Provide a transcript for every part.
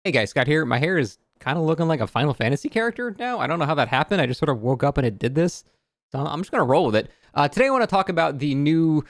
Hey guys, Scott here. My hair is kind of looking like a Final Fantasy character now. I don't know how that happened. I just sort of woke up and it did this. So I'm just going to roll with it. Today I want to talk about the new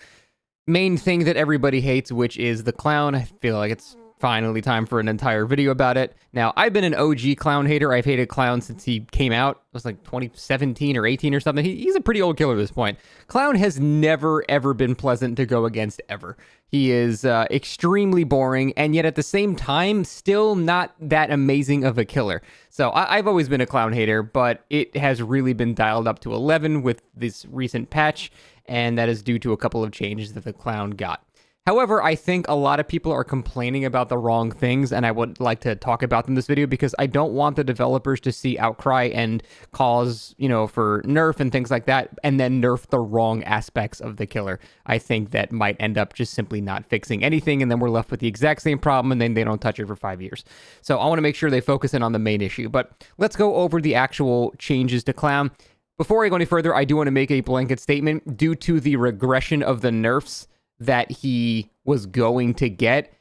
main thing that everybody hates, which is the clown. I feel like it's finally time for an entire video about it. Now, I've been an OG clown hater. I've hated clown since he came out. It was like 2017 or 18 or something. He's a pretty old killer at this point. Clown has never, ever been pleasant to go against ever. He is extremely boring, and yet at the same time, still not that amazing of a killer. So I've always been a clown hater, but it has really been dialed up to 11 with this recent patch, and that is due to a couple of changes that the clown got. However, I think a lot of people are complaining about the wrong things, and I would like to talk about them in this video because I don't want the developers to see outcry and cause, for nerf and things like that, and then nerf the wrong aspects of the killer. I think that might end up just simply not fixing anything, and then we're left with the exact same problem, and then they don't touch it for 5 years. So I want to make sure they focus in on the main issue, but let's go over the actual changes to Clown. Before I go any further, I do want to make a blanket statement. Due to the regression of the nerfs that he was going to get,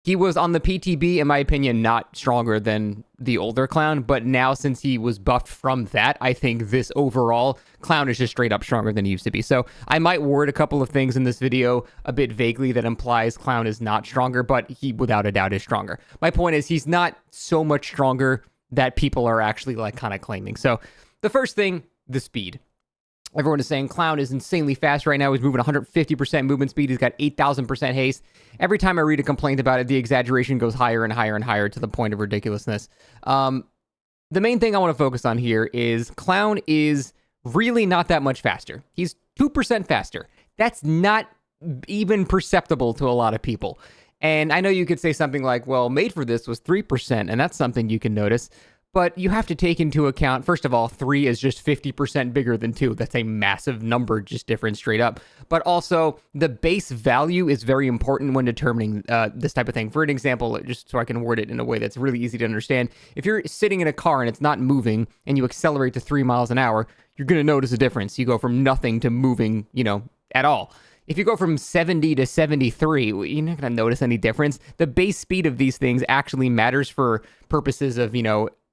he was on the PTB, in my opinion, not stronger than the older clown, but now since he was buffed from that, I think this overall clown is just straight up stronger than he used to be. So I might word a couple of things in this video a bit vaguely that implies clown is not stronger, but he without a doubt is stronger. My point is he's not so much stronger that people are actually kind of claiming. So the first thing, the speed. Everyone is saying Clown is insanely fast right now. He's moving 150% movement speed. He's got 8,000% haste. Every time I read a complaint about it, the exaggeration goes higher and higher and higher to the point of ridiculousness. The main thing I want to focus on here is Clown is really not that much faster. He's 2% faster. That's not even perceptible to a lot of people. And I know you could say something like, well, Made for This was 3%, and that's something you can notice. But you have to take into account, first of all, 3 is just 50% bigger than 2. That's a massive number, just different straight up. But also, the base value is very important when determining this type of thing. For an example, just so I can word it in a way that's really easy to understand, if you're sitting in a car and it's not moving and you accelerate to 3 miles an hour, you're going to notice a difference. You go from nothing to moving, at all. If you go from 70 to 73, you're not going to notice any difference. The base speed of these things actually matters for purposes of,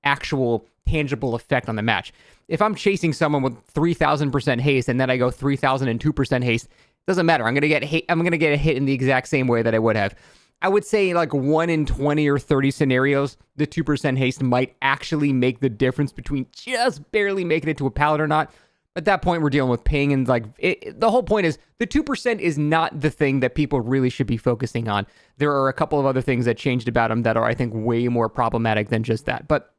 actual tangible effect on the match. If I'm chasing someone with 3,000% haste and then I go 3,002% haste, doesn't matter. I'm gonna get a hit in the exact same way that I would have. I would say 1 in 20 or 30 scenarios, the 2% haste might actually make the difference between just barely making it to a pallet or not. At that point, we're dealing with ping, and the whole point is the 2% is not the thing that people really should be focusing on. There are a couple of other things that changed about him that are, I think, way more problematic than just that. But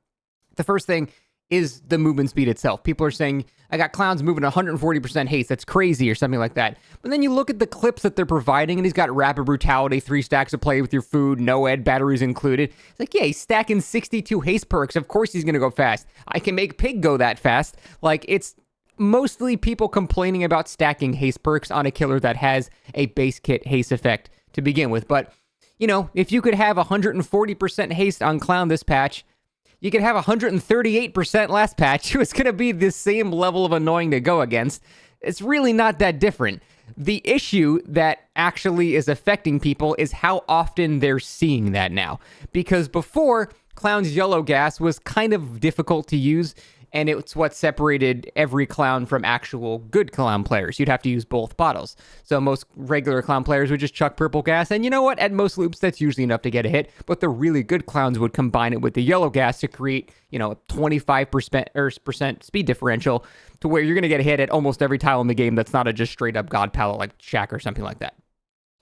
the first thing is the movement speed itself. People are saying, I got clowns moving 140% haste. That's crazy or something like that. But then you look at the clips that they're providing, and he's got rapid brutality, 3 stacks of play with your food, no ed batteries included. It's like, yeah, he's stacking 62 haste perks. Of course he's going to go fast. I can make Pig go that fast. It's mostly people complaining about stacking haste perks on a killer that has a base kit haste effect to begin with. But, if you could have 140% haste on clown this patch, you could have 138% last patch. It's going to be the same level of annoying to go against. It's really not that different. The issue that actually is affecting people is how often they're seeing that now. Because before, Clown's yellow gas was kind of difficult to use, and it's what separated every clown from actual good clown players. You'd have to use both bottles. So most regular clown players would just chuck purple gas, and you know what? At most loops, that's usually enough to get a hit, but the really good clowns would combine it with the yellow gas to create, a 25% speed differential to where you're going to get a hit at almost every tile in the game that's not a just straight up god palette like Shaq or something like that.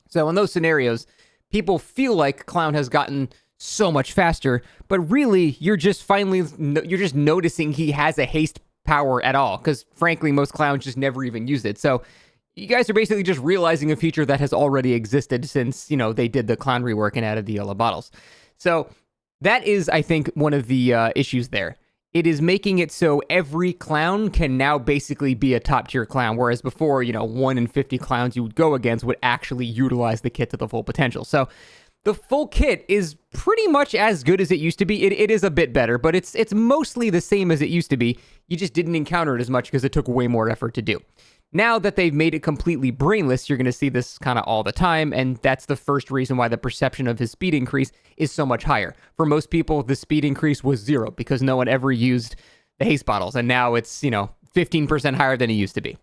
So in those scenarios, people feel like clown has gotten so much faster, but really you're just noticing he has a haste power at all, because frankly most clowns just never even used it. So you guys are basically just realizing a feature that has already existed since they did the clown rework and added the yellow bottles. So that is, I think, one of the issues there. It is making it so every clown can now basically be a top tier clown, whereas before 1 in 50 clowns you would go against would actually utilize the kit to the full potential. So the full kit is pretty much as good as it used to be. It is a bit better, but it's mostly the same as it used to be. You just didn't encounter it as much because it took way more effort to do. Now that they've made it completely brainless, you're going to see this kind of all the time, and that's the first reason why the perception of his speed increase is so much higher. For most people, the speed increase was 0 because no one ever used the haste bottles, and now it's, 15% higher than it used to be.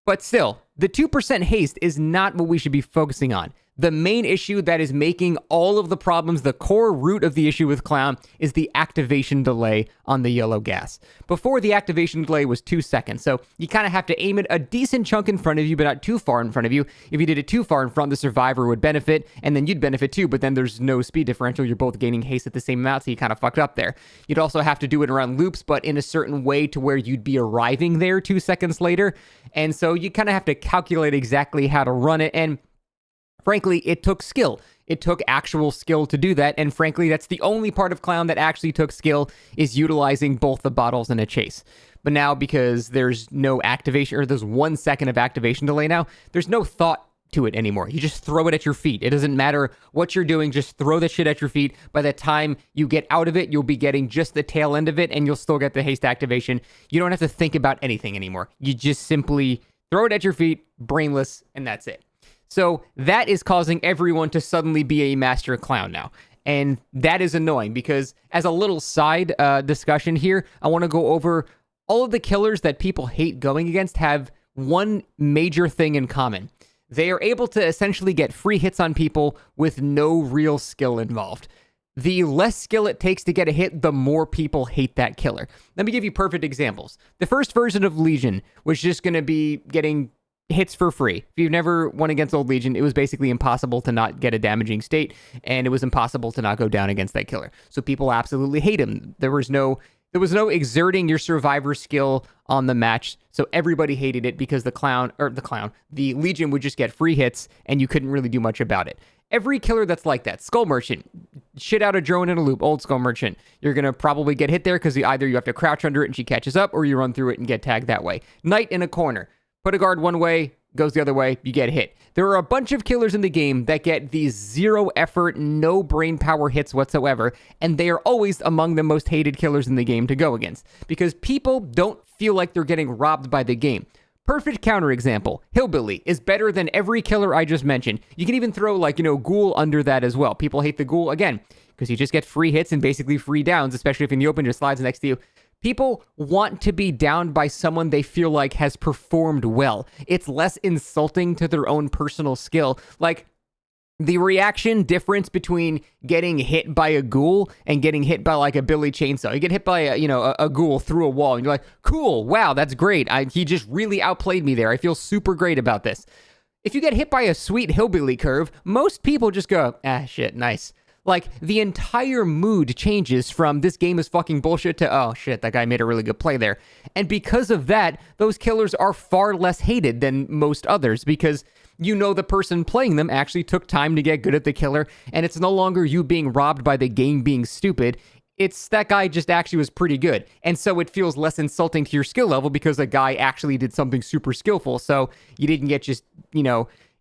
But still, the 2% haste is not what we should be focusing on. The main issue that is making all of the problems, the core root of the issue with Clown, is the activation delay on the yellow gas. Before, the activation delay was 2 seconds, so you kind of have to aim it a decent chunk in front of you, but not too far in front of you. If you did it too far in front, the survivor would benefit, and then you'd benefit too, but then there's no speed differential. You're both gaining haste at the same amount, so you kind of fucked up there. You'd also have to do it around loops, but in a certain way to where you'd be arriving there 2 seconds later, and so you kind of have to calculate exactly how to run it, and frankly, it took skill. It took actual skill to do that, and frankly, that's the only part of Clown that actually took skill, is utilizing both the bottles in a chase. But now, because there's no activation, or there's 1 second of activation delay now, there's no thought to it anymore. You just throw it at your feet. It doesn't matter what you're doing, just throw that shit at your feet. By the time you get out of it, you'll be getting just the tail end of it, and you'll still get the haste activation. You don't have to think about anything anymore. You just simply throw it at your feet, brainless, and that's it. So that is causing everyone to suddenly be a master Clown now. And that is annoying because, as a little side discussion here, I want to go over all of the killers that people hate going against have one major thing in common. They are able to essentially get free hits on people with no real skill involved. The less skill it takes to get a hit, the more people hate that killer. Let me give you perfect examples. The first version of Legion was just going to be getting hits for free. If you've never won against Old Legion, it was basically impossible to not get a damaging state, and it was impossible to not go down against that killer. So people absolutely hate him. There was no exerting your survivor skill on the match, so everybody hated it because the Legion would just get free hits, and you couldn't really do much about it. Every killer that's like that, Skull Merchant, shit out a drone in a loop, old Skull Merchant, you're going to probably get hit there because either you have to crouch under it and she catches up, or you run through it and get tagged that way. Knight in a corner. Put a guard one way, goes the other way, you get hit. There are a bunch of killers in the game that get these 0 effort, no brain power hits whatsoever, and they are always among the most hated killers in the game to go against, because people don't feel like they're getting robbed by the game. Perfect counterexample, Hillbilly is better than every killer I just mentioned. You can even throw, Ghoul under that as well. People hate the Ghoul, again, because you just get free hits and basically free downs, especially if in the open just slides next to you. People want to be downed by someone they feel like has performed well. It's less insulting to their own personal skill. Like, the reaction difference between getting hit by a Ghoul and getting hit by, a Billy Chainsaw. You get hit by a Ghoul through a wall, and you're like, cool, wow, that's great. He just really outplayed me there. I feel super great about this. If you get hit by a sweet Hillbilly curve, most people just go, shit, nice. The entire mood changes from this game is fucking bullshit to, oh shit, that guy made a really good play there. And because of that, those killers are far less hated than most others because the person playing them actually took time to get good at the killer, and it's no longer you being robbed by the game being stupid. It's that guy just actually was pretty good. And so it feels less insulting to your skill level because a guy actually did something super skillful. So you didn't get just,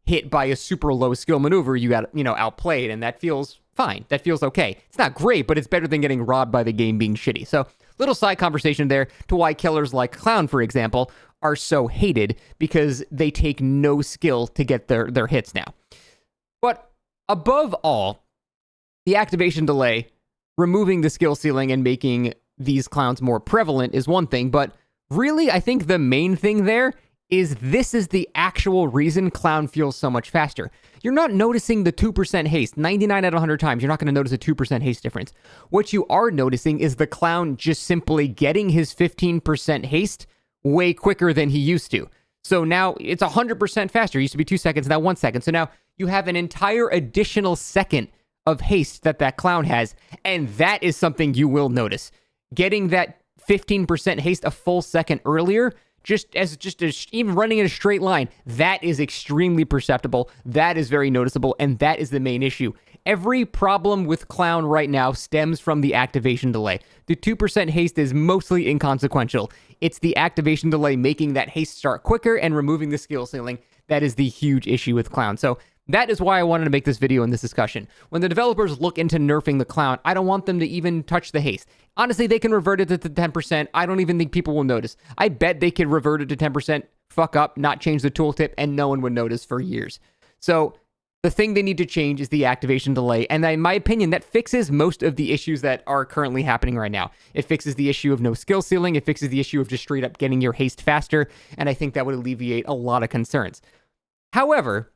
hit by a super low skill maneuver. You got, outplayed, and that feels fine. That feels okay. It's not great, but it's better than getting robbed by the game being shitty. So little side conversation there to why killers like Clown, for example, are so hated because they take no skill to get their hits now. But above all, the activation delay, removing the skill ceiling and making these clowns more prevalent is one thing, but really I think the main thing there is this is the actual reason Clown feels so much faster. You're not noticing the 2% haste. 99 out of 100 times, you're not going to notice a 2% haste difference. What you are noticing is the Clown just simply getting his 15% haste way quicker than he used to. So now it's 100% faster. It used to be 2 seconds, now 1 second. So now you have an entire additional second of haste that Clown has, and that is something you will notice. Getting that 15% haste a full second earlier, even running in a straight line, that is extremely perceptible. That is very noticeable, and that is the main issue. Every problem with Clown right now stems from the activation delay. The 2% haste is mostly inconsequential. It's the activation delay making that haste start quicker and removing the skill ceiling. That is the huge issue with Clown. So that is why I wanted to make this video and this discussion. When the developers look into nerfing the Clown, I don't want them to even touch the haste. Honestly, they can revert it to 10%. I don't even think people will notice. I bet they could revert it to 10% fuck up, not change the tooltip, and no one would notice for years. So the thing they need to change is the activation delay. And in my opinion, that fixes most of the issues that are currently happening right now. It fixes the issue of no skill ceiling. It fixes the issue of just straight up getting your haste faster. And I think that would alleviate a lot of concerns. However,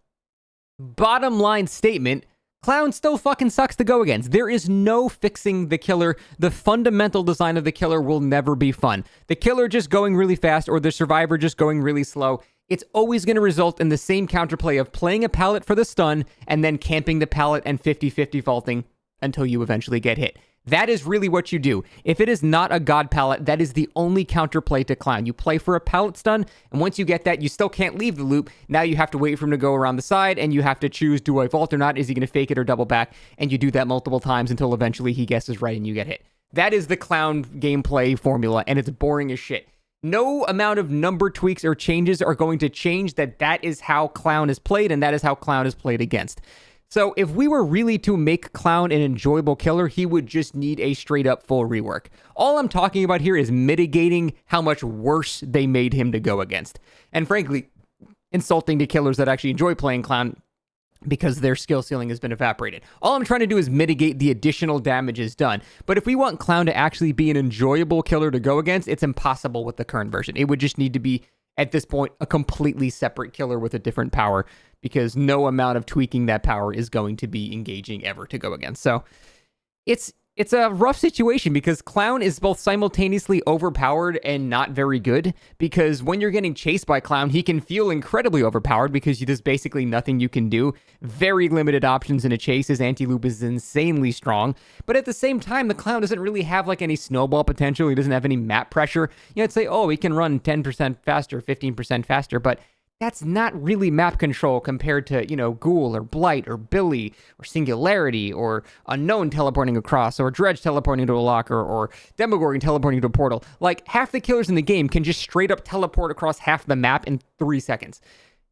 bottom line statement, Clown still fucking sucks to go against. There is no fixing the killer. The fundamental design of the killer will never be fun. The killer just going really fast or the survivor just going really slow, it's always going to result in the same counterplay of playing a pallet for the stun and then camping the pallet and 50-50 vaulting until you eventually get hit. That is really what you do. If it is not a god pallet, that is the only counterplay to Clown. You play for a pallet stun, and once you get that, you still can't leave the loop. Now you have to wait for him to go around the side, and you have to choose, do I vault or not? Is he going to fake it or double back? And you do that multiple times until eventually he guesses right and you get hit. That is the Clown gameplay formula, and it's boring as shit. No amount of number tweaks or changes are going to change that. That is how Clown is played, and that is how Clown is played against. So if we were really to make Clown an enjoyable killer, he would just need a straight up full rework. All I'm talking about here is mitigating how much worse they made him to go against. And frankly, insulting to killers that actually enjoy playing Clown because their skill ceiling has been evaporated. All I'm trying to do is mitigate the additional damages done. But if we want Clown to actually be an enjoyable killer to go against, it's impossible with the current version. It would just need to be, at this point, a completely separate killer with a different power, because no amount of tweaking that power is going to be engaging ever to go against. So it's a rough situation because Clown is both simultaneously overpowered and not very good, because when you're getting chased by Clown, he can feel incredibly overpowered because there's basically nothing you can do. Very limited options in a chase. His anti-loop is insanely strong. But at the same time, the Clown doesn't really have like any snowball potential. He doesn't have any map pressure. You know, I'd say, oh, he can run 10% faster, 15% faster, but that's not really map control compared to, you know, Ghoul or Blight or Billy or Singularity or Unknown teleporting across or Dredge teleporting to a locker or Demogorgon teleporting to a portal. Like, half the killers in the game can just straight up teleport across half the map in 3 seconds.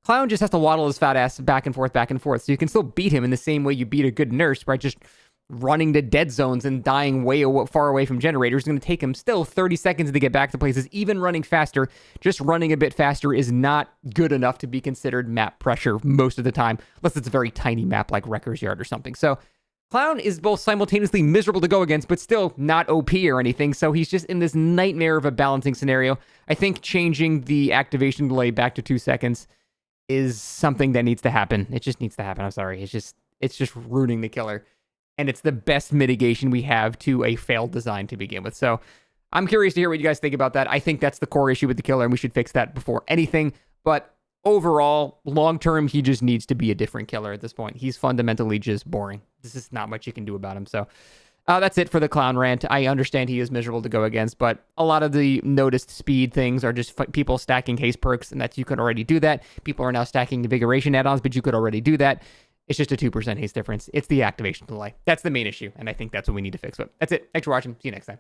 Clown just has to waddle his fat ass back and forth. So you can still beat him in the same way you beat a good nurse by just running to dead zones and dying way far away from generators. It's going to take him still 30 seconds to get back to places. Even running faster, just running a bit faster is not good enough to be considered map pressure most of the time, unless it's a very tiny map like Wrecker's Yard or something. So Clown is both simultaneously miserable to go against, but still not OP or anything. So he's just in this nightmare of a balancing scenario. I think changing the activation delay back to 2 seconds is something that needs to happen. It just needs to happen. I'm sorry. It's just ruining the killer. And it's the best mitigation we have to a failed design to begin with. So I'm curious to hear what you guys think about that. I think that's the core issue with the killer, and we should fix that before anything. But overall, long-term, he just needs to be a different killer at this point. He's fundamentally just boring. This is not much you can do about him. So that's it for the Clown rant. I understand he is miserable to go against, but a lot of the noticed speed things are just people stacking haste perks, and that you could already do that. People are now stacking invigoration add-ons, but you could already do that. It's just a 2% haste difference. It's the activation delay. That's the main issue, and I think that's what we need to fix. But that's it. Thanks for watching. See you next time.